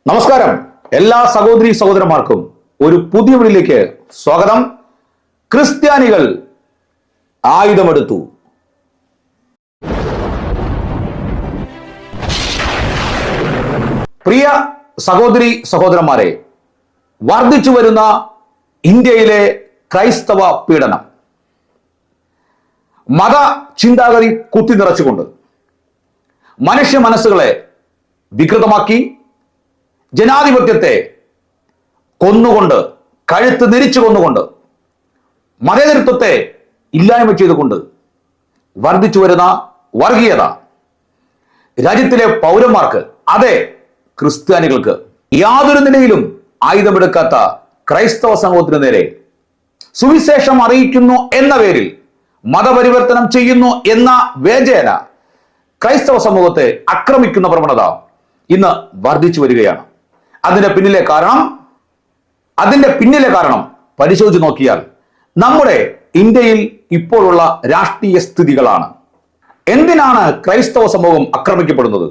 നമസ്കാരം. എല്ലാ സഹോദരി സഹോദരന്മാർക്കും ഒരു പുതിയ വീഡിയോയിലേക്ക് സ്വാഗതം. ക്രിസ്ത്യാനികൾ ആയുധമെടുത്തു. പ്രിയ സഹോദരി സഹോദരന്മാരെ, വർദ്ധിച്ചു വരുന്ന ഇന്ത്യയിലെ ക്രൈസ്തവ പീഡനം, മത ചിന്താഗതി കുത്തി നിറച്ചുകൊണ്ട് മനുഷ്യ മനസ്സുകളെ വികൃതമാക്കി, ജനാധിപത്യത്തെ കൊന്നുകൊണ്ട്, കഴുത്ത് നിരിച്ചു കൊന്നുകൊണ്ട്, മതേതരത്വത്തെ ഇല്ലായ്മ ചെയ്തുകൊണ്ട് വർദ്ധിച്ചു വരുന്ന വർഗീയത രാജ്യത്തിലെ പൗരന്മാർക്ക്, അതെ ക്രിസ്ത്യാനികൾക്ക്, യാതൊരു നിലയിലും ആയുധമെടുക്കാത്ത ക്രൈസ്തവ സമൂഹത്തിന് നേരെ സുവിശേഷം അറിയിക്കുന്നു എന്ന പേരിൽ മതപരിവർത്തനം ചെയ്യുന്നു എന്ന വേജേന ക്രൈസ്തവ സമൂഹത്തെ ആക്രമിക്കുന്ന പ്രവണത ഇന്ന് വർദ്ധിച്ചു വരികയാണ്. അതിന്റെ പിന്നിലെ കാരണം പരിശോധിച്ച് നോക്കിയാൽ നമ്മുടെ ഇന്ത്യയിൽ ഇപ്പോഴുള്ള രാഷ്ട്രീയ സ്ഥിതികളാണ്. എന്തിനാണ് ക്രൈസ്തവ സമൂഹം ആക്രമിക്കപ്പെടുന്നത്?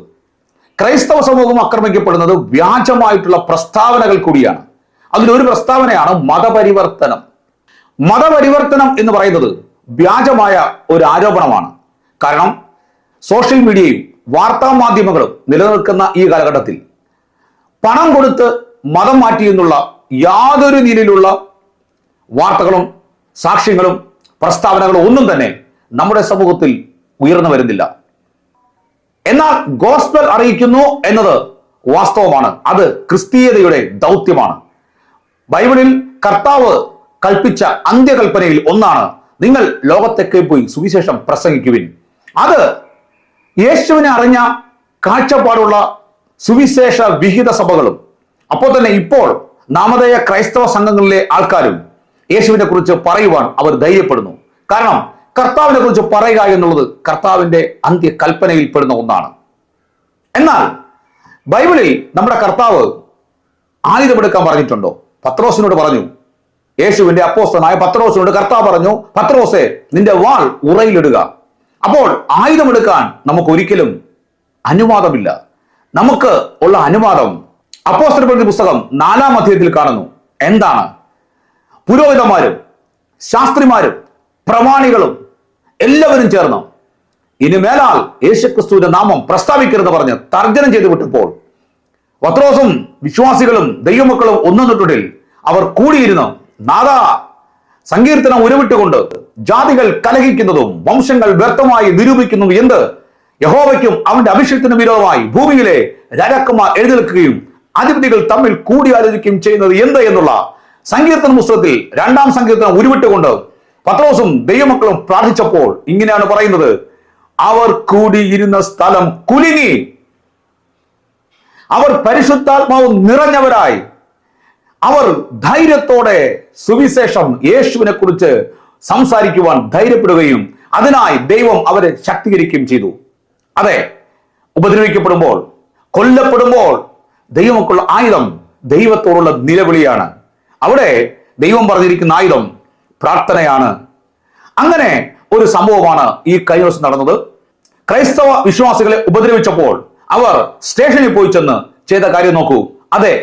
ക്രൈസ്തവ സമൂഹം ആക്രമിക്കപ്പെടുന്നത് വ്യാജമായിട്ടുള്ള പ്രസ്താവനകൾ കൂടിയാണ്. അതിലൊരു പ്രസ്താവനയാണ് മതപരിവർത്തനം. മതപരിവർത്തനം എന്ന് പറയുന്നത് വ്യാജമായ ഒരു ആരോപണമാണ്. കാരണം സോഷ്യൽ മീഡിയയും വാർത്താ മാധ്യമങ്ങളും നിലനിൽക്കുന്ന ഈ കാലഘട്ടത്തിൽ പണം കൊടുത്ത് മതം മാറ്റി എന്നുള്ള യാതൊരു നിലയിലുള്ള വാർത്തകളും സാക്ഷ്യങ്ങളും പ്രസ്താവനകളും ഒന്നും തന്നെ നമ്മുടെ സമൂഹത്തിൽ ഉയർന്നു വരുന്നില്ല. എന്നാൽ ഗോസ്പൽ അറിയിക്കുന്നു എന്നത് വാസ്തവമാണ്. അത് ക്രിസ്തീയതയുടെ ദൗത്യമാണ്. ബൈബിളിൽ കർത്താവ് കൽപ്പിച്ച അന്ത്യകൽപ്പനയിൽ ഒന്നാണ്, നിങ്ങൾ ലോകത്തൊക്കെ പോയി സുവിശേഷം പ്രസംഗിക്കുവിൻ. അത് യേശുവിനെ അറിഞ്ഞ കാഴ്ചപ്പാടുള്ള സുവിശേഷ വിഹിത സഭകളും, അപ്പോൾ തന്നെ ഇപ്പോൾ നാമധേയ ക്രൈസ്തവ സംഘങ്ങളിലെ ആൾക്കാരും യേശുവിനെ കുറിച്ച് പറയുവാൻ അവർ ധൈര്യപ്പെടുന്നു. കാരണം കർത്താവിനെ കുറിച്ച് പറയുക എന്നുള്ളത് കർത്താവിന്റെ അന്ത്യകൽപ്പനയിൽ പെടുന്ന ഒന്നാണ്. എന്നാൽ ബൈബിളിൽ നമ്മുടെ കർത്താവ് ആയുധമെടുക്കാൻ പറഞ്ഞിട്ടുണ്ടോ? പത്രോസിനോട് പറഞ്ഞു. യേശുവിന്റെ അപ്പോസ്തലനായ പത്രോസിനോട് കർത്താവ് പറഞ്ഞു, പത്രോസേ, നിന്റെ വാൾ ഉറയിലിടുക. അപ്പോൾ ആയുധമെടുക്കാൻ നമുക്ക് ഒരിക്കലും അനുവാദമില്ല. നമുക്ക് ഉള്ള അനുവാദം അപ്പോസ്തലപ്രവൃത്തി പുസ്തകം 4-ാം അധ്യായത്തിൽ കാണുന്നു. എന്താണ്? പുരോഹിതന്മാരും ശാസ്ത്രിമാരും പ്രമാണികളും എല്ലാവരും ചേർന്ന് ഇനി മേലാൽ യേശുക്രിസ്തുവിന്റെ നാമം പ്രസ്താവിക്കരുത് പറഞ്ഞ് തർജ്ജനം ചെയ്തു വിട്ടപ്പോൾ പത്രോസും വിശ്വാസികളും ദൈവമക്കളും ഒന്നുന്നിട്ടുള്ളിൽ അവർ കൂടിയിരുന്നു. നാദാ, സങ്കീർത്തനം ഉരുവിട്ടുകൊണ്ട് ജാതികൾ കലഹിക്കുന്നതും വംശങ്ങൾ വ്യർത്ഥമായി നിരൂപിക്കുന്നതും എന്ത്? യഹോവയ്ക്കും അവന്റെ അഭിഷേകത്തിനും വിരോധമായി ഭൂമിയിലെ രാജാക്കന്മാർ എഴുന്നേൽക്കുകയും അധിപതികൾ തമ്മിൽ കൂടിയാലോചിക്കുകയും ചെയ്യുന്നത് എന്ത് എന്നുള്ള സങ്കീർത്തന പുസ്തകത്തിൽ 2-ാം സങ്കീർത്തനം ഉരുവിട്ടുകൊണ്ട് പത്രോസും ദൈവമക്കളും പ്രാർത്ഥിച്ചപ്പോൾ ഇങ്ങനെയാണ് പറയുന്നത്, അവർ കൂടിയിരുന്ന സ്ഥലം കുലുങ്ങി, അവർ പരിശുദ്ധാത്മാവ് നിറഞ്ഞവരായി, അവർ ധൈര്യത്തോടെ സുവിശേഷം യേശുവിനെ കുറിച്ച് സംസാരിക്കുവാൻ ധൈര്യപ്പെടുകയും അതിനായി ദൈവം അവരെ ശക്തീകരിക്കുകയും ചെയ്തു. അതെ, ഉപദ്രവിക്കപ്പെടുമ്പോൾ, കൊല്ലപ്പെടുമ്പോൾ ദൈവമക്കുള്ള ആയുധം ദൈവത്തോടുള്ള നിലവിളിയാണ്. അവിടെ ദൈവം പറഞ്ഞിരിക്കുന്ന ആയുധം പ്രാർത്ഥനയാണ്. അങ്ങനെ ഒരു സംഭവമാണ് ഈ കഴിഞ്ഞ ദിവസം നടന്നത്. ക്രൈസ്തവ വിശ്വാസികളെ ഉപദ്രവിച്ചപ്പോൾ അവർ സ്റ്റേഷനിൽ പോയി ചെന്ന് ചെയ്ത കാര്യം നോക്കൂ. അതെ,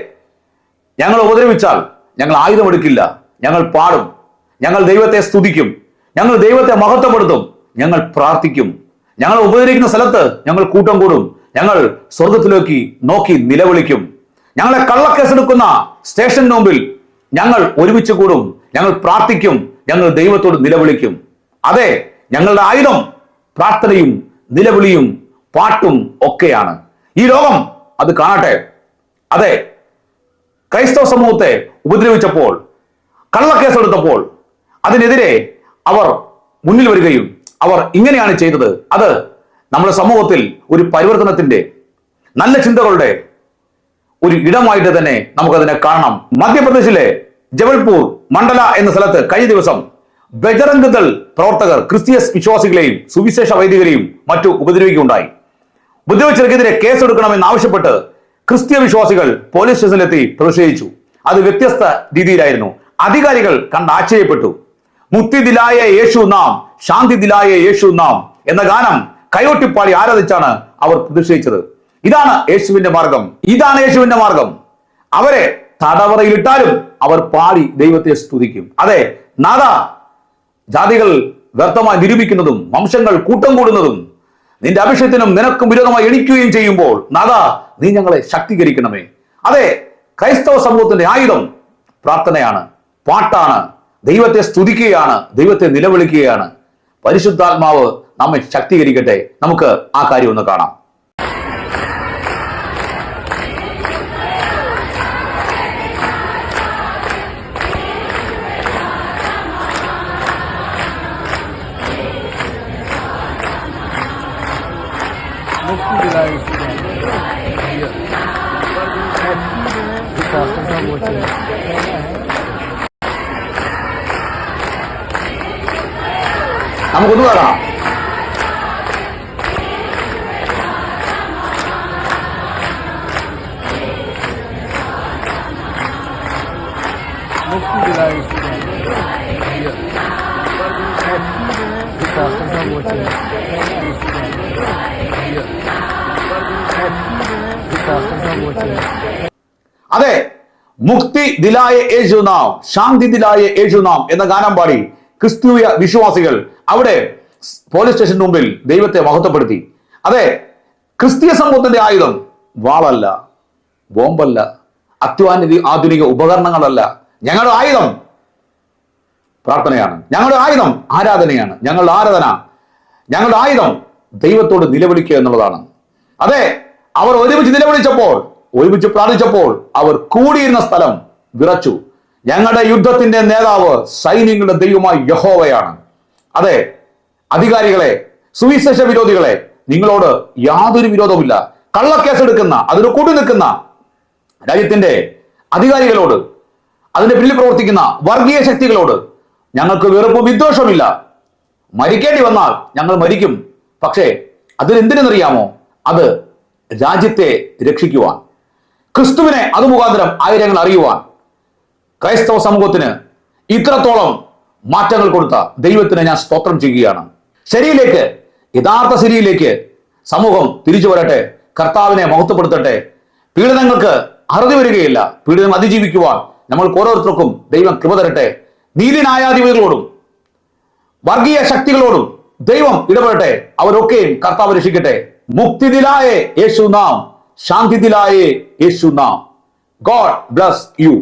ഞങ്ങൾ ഉപദ്രവിച്ചാൽ ഞങ്ങൾ ആയുധമെടുക്കില്ല, ഞങ്ങൾ പാടും, ഞങ്ങൾ ദൈവത്തെ സ്തുതിക്കും, ഞങ്ങൾ ദൈവത്തെ മഹത്വപ്പെടുത്തും, ഞങ്ങൾ പ്രാർത്ഥിക്കും, ഞങ്ങൾ ഉപദ്രവിക്കുന്ന സ്ഥലത്ത് ഞങ്ങൾ കൂട്ടം കൂടും, ഞങ്ങൾ സ്വർഗത്തിലേക്ക് നോക്കി നിലവിളിക്കും, ഞങ്ങളെ കള്ളക്കേസെടുക്കുന്ന സ്റ്റേഷന് മുമ്പിൽ ഞങ്ങൾ ഒരുമിച്ച് കൂടും, ഞങ്ങൾ പ്രാർത്ഥിക്കും, ഞങ്ങൾ ദൈവത്തോട് നിലവിളിക്കും. അതെ, ഞങ്ങളുടെ ആയുധം പ്രാർത്ഥനയും നിലവിളിയും പാട്ടും ഒക്കെയാണ്. ഈ ലോകം അത് കാണട്ടെ. അതെ, ക്രൈസ്തവ സമൂഹത്തെ ഉപദ്രവിച്ചപ്പോൾ, കള്ളക്കേസെടുത്തപ്പോൾ അതിനെതിരെ അവർ മുന്നിൽ വരികയും അവർ ഇങ്ങനെയാണ് ചെയ്തത്. അത് നമ്മുടെ സമൂഹത്തിൽ ഒരു പരിവർത്തനത്തിന്റെ, നല്ല ചിന്തകളുടെ ഒരു ഇടമായിട്ട് തന്നെ നമുക്കതിനെ കാണണം. മധ്യപ്രദേശിലെ ജബൽപൂർ മണ്ഡല എന്ന സ്ഥലത്ത് കഴിഞ്ഞ ദിവസം ബജറംഗ് ദൾ പ്രവർത്തകർ ക്രിസ്തീയ വിശ്വാസികളെയും സുവിശേഷ വൈദികരെയും മറ്റു ഉപദ്രവിക്കുകയുണ്ടായി. ഉപദ്രവിച്ചവർക്കെതിരെ കേസെടുക്കണമെന്ന് ആവശ്യപ്പെട്ട് ക്രിസ്തീയ വിശ്വാസികൾ പോലീസ് സ്റ്റേഷനിലെത്തി പ്രതിഷേധിച്ചു. അത് വ്യത്യസ്ത രീതിയിലായിരുന്നു. അധികാരികൾ കണ്ട് ആശ്ചര്യപ്പെട്ടു. മുക്തി ദിലായ യേശു നാം, ശാന്തി ദിലായ യേശു നാം എന്ന ഗാനം കൈകൊട്ടിപ്പാടി ആരാധിച്ചാണ് അവർ പ്രതിഷേധിച്ചത്. ഇതാണ് യേശുവിന്റെ മാർഗം. ഇതാണ് യേശുവിന്റെ മാർഗം. അവരെ തടവറയിലിട്ടാലും അവർ പാടി ദൈവത്തെ സ്തുതിക്കും. അതെ, നാഥ, ജാതികൾ വ്യർത്ഥമായി നിരൂപിക്കുന്നതും വംശങ്ങൾ കൂട്ടം കൂടുന്നതും നിന്റെ അഭിഷേകത്തിനും നിനക്കും വിരോധമായി എണിക്കുകയും ചെയ്യുമ്പോൾ നാഥ, നീ ഞങ്ങളെ ശക്തീകരിക്കണമേ. അതെ, ക്രൈസ്തവ സമൂഹത്തിന്റെ ആയുധം പ്രാർത്ഥനയാണ്, പാട്ടാണ്, ദൈവത്തെ സ്തുതിക്കുകയാണ്, ദൈവത്തെ നിലവിളിക്കുകയാണ്. പരിശുദ്ധാത്മാവ് നമ്മെ ശക്തീകരിക്കട്ടെ. നമുക്ക് ആ കാര്യം ഒന്ന് കാണാം. നമുക്കൊന്ന് കാണാം. അതെ, മുക്തി ദിലായ യേശു നാം, ശാന്തി ദിലായ യേശു നാം എന്ന ഗാനം പാടി ക്രിസ്തീയ വിശ്വാസികൾ അവിടെ പോലീസ് സ്റ്റേഷന് മുമ്പിൽ ദൈവത്തെ മഹത്വപ്പെടുത്തി. അതെ, ക്രിസ്തീയ സമൂഹത്തിന്റെ ആയുധം വാളല്ല, ബോംബല്ല, ആധുനിക ഉപകരണങ്ങളല്ല. ഞങ്ങളുടെ ആയുധം പ്രാർത്ഥനയാണ്. ഞങ്ങളുടെ ആയുധം ആരാധനയാണ്. ഞങ്ങളുടെ ആയുധം ദൈവത്തോട് നിലവിളിക്കുക എന്നുള്ളതാണ്. അതെ, അവർ ഒരുമിച്ച് നിലവിളിച്ചപ്പോൾ, ഒരുമിച്ച് പ്രാർത്ഥിച്ചപ്പോൾ അവർ കൂടിയിരുന്ന സ്ഥലം വിറച്ചു. ഞങ്ങളുടെ യുദ്ധത്തിന്റെ നേതാവ് സൈന്യങ്ങളുടെ ദൈവമായ യഹോവയാണ്. അതെ, അധികാരികളെ, സുവിശേഷ വിരോധികളെ, നിങ്ങളോട് യാതൊരു വിരോധവുമില്ല. കള്ളക്കേസെടുക്കുന്ന, അതിന് കൂടി നിൽക്കുന്ന രാജ്യത്തിന്റെ അധികാരികളോട്, അതിന്റെ പിന്നിൽ പ്രവർത്തിക്കുന്ന വർഗീയ ശക്തികളോട് ഞങ്ങൾക്ക് വെറുപ്പും വിദ്വേഷവുമില്ല. മരിക്കേണ്ടി വന്നാൽ ഞങ്ങൾ മരിക്കും. പക്ഷേ അതിലെന്തിനെന്നറിയാമോ? അത് രാജ്യത്തെ രക്ഷിക്കുവാൻ, ക്രിസ്തുവിനെ അത് മുഖാന്തരം ആയിരങ്ങൾ അറിയുവാൻ. ക്രൈസ്തവ സമൂഹത്തിന് ഇത്രത്തോളം മാറ്റങ്ങൾ കൊടുത്ത ദൈവത്തിന് ഞാൻ സ്തോത്രം ചെയ്യുകയാണ്. ശരിയിലേക്ക്, യഥാർത്ഥ ശരിയിലേക്ക് സമൂഹം തിരിച്ചു വരട്ടെ. കർത്താവിനെ മഹത്വപ്പെടുത്തട്ടെ. പീഡനങ്ങൾക്ക് അറുതി വരികയില്ല. പീഡനം അതിജീവിക്കുവാൻ നമ്മൾക്ക് ഓരോരുത്തർക്കും ദൈവം കൃപ തരട്ടെ. നീതിന്യായാധിപതികളോടും വർഗീയ ശക്തികളോടും ദൈവം ഇടപെടട്ടെ. അവരൊക്കെയും കർത്താവ് രക്ഷിക്കട്ടെ. മുക്തി ദിലായേ യേശു നാം, ശാന്തി ദിലായേ യേശു നാം. God bless you.